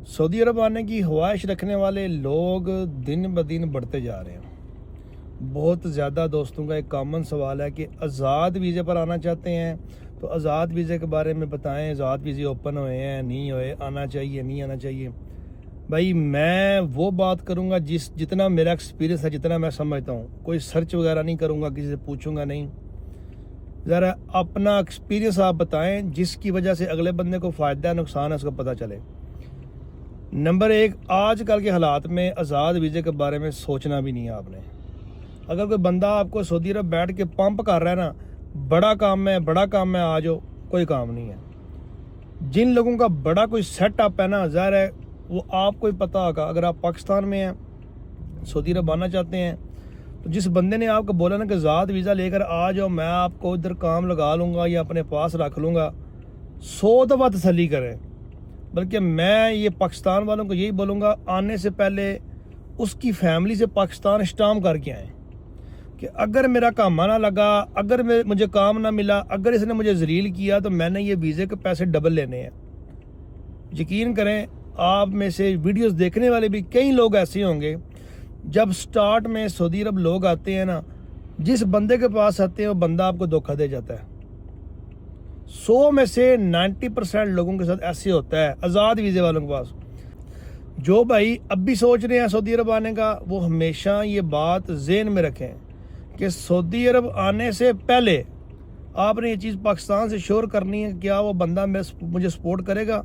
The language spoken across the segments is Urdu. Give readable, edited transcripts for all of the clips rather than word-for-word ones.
سعودی عرب آنے کی خواہش رکھنے والے لوگ دن بدن بڑھتے جا رہے ہیں۔ بہت زیادہ دوستوں کا ایک کامن سوال ہے کہ آزاد ویزے پر آنا چاہتے ہیں تو آزاد ویزے کے بارے میں بتائیں، آزاد ویزے اوپن ہوئے ہیں نہیں ہوئے، آنا چاہیے نہیں آنا چاہیے۔ بھائی میں وہ بات کروں گا جتنا میرا ایکسپیرینس ہے، جتنا میں سمجھتا ہوں، کوئی سرچ وغیرہ نہیں کروں گا، کسی سے پوچھوں گا نہیں۔ ذرا اپنا ایکسپیرینس آپ بتائیں جس کی وجہ سے اگلے بندے کو فائدہ ہے نقصان ہے اس کو پتہ چلے۔ نمبر 1، آج کل کے حالات میں آزاد ویزے کے بارے میں سوچنا بھی نہیں ہے آپ نے۔ اگر کوئی بندہ آپ کو سعودی عرب بیٹھ کے پمپ کر رہا ہے نا، بڑا کام ہے آ جاؤ، کوئی کام نہیں ہے۔ جن لوگوں کا بڑا کوئی سیٹ اپ ہے نا، ظاہر ہے وہ آپ کو ہی پتہ ہوگا۔ اگر آپ پاکستان میں ہیں، سعودی عرب آنا چاہتے ہیں، تو جس بندے نے آپ کو بولا نا کہ آزاد ویزا لے کر آ جاؤ، میں آپ کو ادھر کام لگا لوں گا یا اپنے پاس رکھ لوں گا، 100 دفعہ تسلی کریں۔ بلکہ میں یہ پاکستان والوں کو یہی بولوں گا، آنے سے پہلے اس کی فیملی سے پاکستان اسٹامپ کر کے آئیں کہ اگر میرا کام نہ لگا، اگر مجھے کام نہ ملا، اگر اس نے مجھے ذلیل کیا تو میں نے یہ ویزے کے پیسے ڈبل لینے ہیں۔ یقین کریں، آپ میں سے ویڈیوز دیکھنے والے بھی کئی لوگ ایسے ہوں گے، جب سٹارٹ میں سعودی عرب لوگ آتے ہیں نا، جس بندے کے پاس آتے ہیں وہ بندہ آپ کو دھوکہ دے جاتا ہے۔ 100 میں سے 90% لوگوں کے ساتھ ایسے ہوتا ہے آزاد ویزے والوں کے پاس۔ جو بھائی اب بھی سوچ رہے ہیں سعودی عرب آنے کا، وہ ہمیشہ یہ بات ذہن میں رکھیں کہ سعودی عرب آنے سے پہلے آپ نے یہ چیز پاکستان سے شور کرنی ہے کہ کیا وہ بندہ مجھے سپورٹ کرے گا۔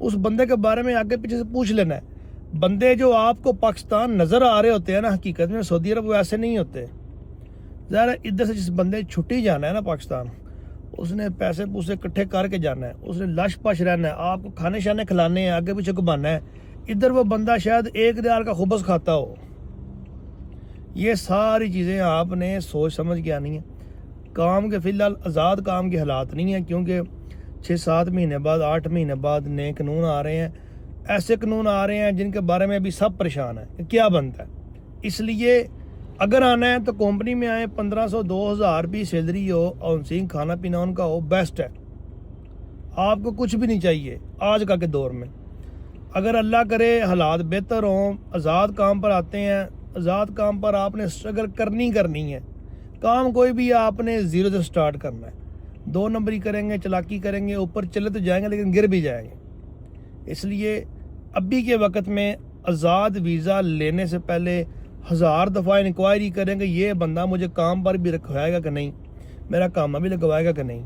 اس بندے کے بارے میں آگے پیچھے سے پوچھ لینا ہے۔ بندے جو آپ کو پاکستان نظر آ رہے ہوتے ہیں نا، حقیقت میں سعودی عرب وہ ایسے نہیں ہوتے۔ ظاہر ہے ادھر سے جس بندے چھٹی جانا ہے نا پاکستان، اس نے پیسے پوسے اکٹھے کر کے جانا ہے، اس نے لش پش رہنا ہے، آپ کو کھانے شانے کھلانے ہیں، آگے پیچھے گھمانا ہے۔ ادھر وہ بندہ شاید 1 ریال کا خبز کھاتا ہو۔ یہ ساری چیزیں آپ نے سوچ سمجھ کے آنی ہیں۔ کام کے فی الحال آزاد کام کے حالات نہیں ہیں، کیونکہ 6-7 مہینے بعد 8 مہینے بعد نئے قانون آ رہے ہیں۔ ایسے قانون آ رہے ہیں جن کے بارے میں ابھی سب پریشان ہیں کہ کیا بنتا ہے۔ اس لیے اگر آنا ہے تو کمپنی میں آئیں، 1500-2000 بھی سیلری ہو، آنسینگ کھانا پینا ان کا ہو، بیسٹ ہے۔ آپ کو کچھ بھی نہیں چاہیے آج کل کے دور میں۔ اگر اللہ کرے حالات بہتر ہوں، آزاد کام پر آتے ہیں، آزاد کام پر آپ نے اسٹرگل کرنی ہے۔ کام کوئی بھی آپ نے 0 سے سٹارٹ کرنا ہے۔ 2 نمبری کریں گے، چلاکی کریں گے، اوپر چلے تو جائیں گے لیکن گر بھی جائیں گے۔ اس لیے ابھی کے وقت میں آزاد ویزا لینے سے پہلے 1000 دفعہ انکوائری کریں کہ یہ بندہ مجھے کام پر بھی رکھوائے گا کہ نہیں، میرا کام بھی لگوائے گا کہ نہیں۔